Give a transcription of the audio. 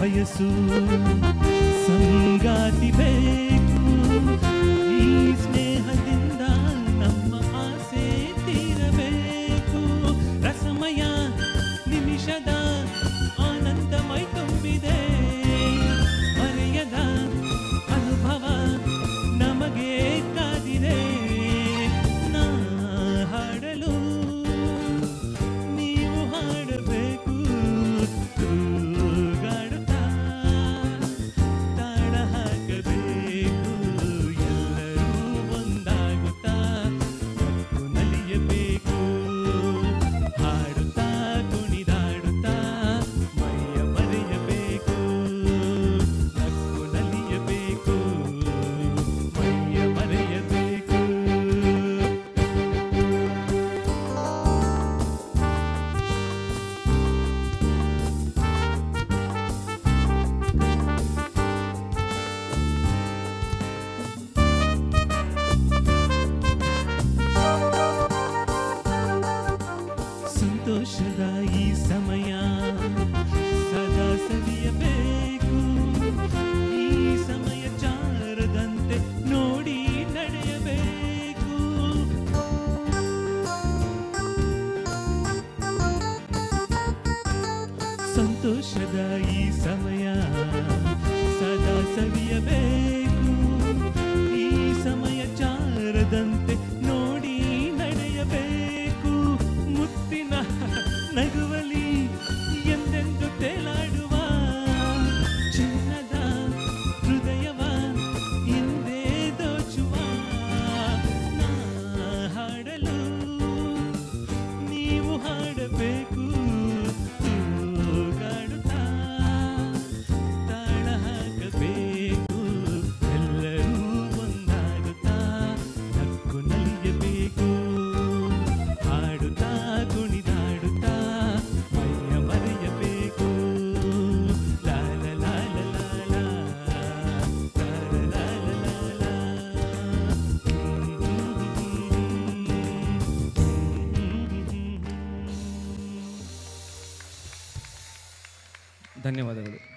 ವಯಸ್ಸು ಸಂಗಾತಿ ಬೇಕು. ಈ ಸ್ನೇಹದಿಂದ ನಮ್ಮ ಆಸೆ ತೀರಬೇಕು. ರಸಮಯ ನಿಮಿಷದ ಆನಂದ ಮೈ ತುಂಬಿದೆ. ಮರೆಯದ ಅನುಭವ ನಮಗೆ ಕಾದಿದೆ. ನಾ ಹಾಡಲು ನೀವು ಹಾಡಬೇಕು. ತೂಗಾಡುತ್ತಾ ತಾಳ ಹಾಕಬೇಕು. ಎಲ್ಲರೂ ಒಂದಾಗುತ್ತಾ ನಕ್ಕು ನಲಿಯಬೇಕು. ಹಾಡುತ್ತಾ ಕುಣಿದಾಡುತ್ತಾ ಮೈಯ ಮರೆಯಬೇಕು. ನಕ್ಕು ನಲಿಯಬೇಕು, ಮೈಯ ಮರೆಯಬೇಕು. ಸಂತೋಷದ ಈ ಸಮಯ ಸದಾ ಸವಿಯಬೇಕು. ಈ ಸಮಯ ಚಾರದಂತೆ ನೋಡಿ ನಡೆಯಬೇಕು. ಸಂತೋಷದ ಈ ಸಮಯ ಸದಾ ಸವಿಯಬೇಕು. ಈ ಸಮಯ ಚಾರದಂತೆ ನೋಡಿ ನಡೆಯಬೇಕು. ಮುತ್ತಿನ ನಗುವಲಿ ಎಂದೆಂದು ತೇಲಾಡುವ ಚಿನ್ನದ ಹೃದಯವ ಹಿಂದೆ ದೋಚುವ. ನಾ ಹಾಡಲು ನೀವು ಹಾಡಬೇಕು. ತೂಗಾಡುತ್ತಾ ತಾಳ ಹಾಕಬೇಕು. ಎಲ್ಲರೂ ಒಂದಾಗುತ್ತಾ ನಕ್ಕು ನಲಿಯಬೇಕು. ಹಾಡುತ್ತಾ ಕುಣಿದಾಡುತ್ತಾ ಮೈಯ ಮರೆಯಬೇಕು. ಲಾಲ ಲಾಲ ಲಾಲ ಲಾಲ ಲಾಲ ಲಾಲ. ಧನ್ಯವಾದಗಳು.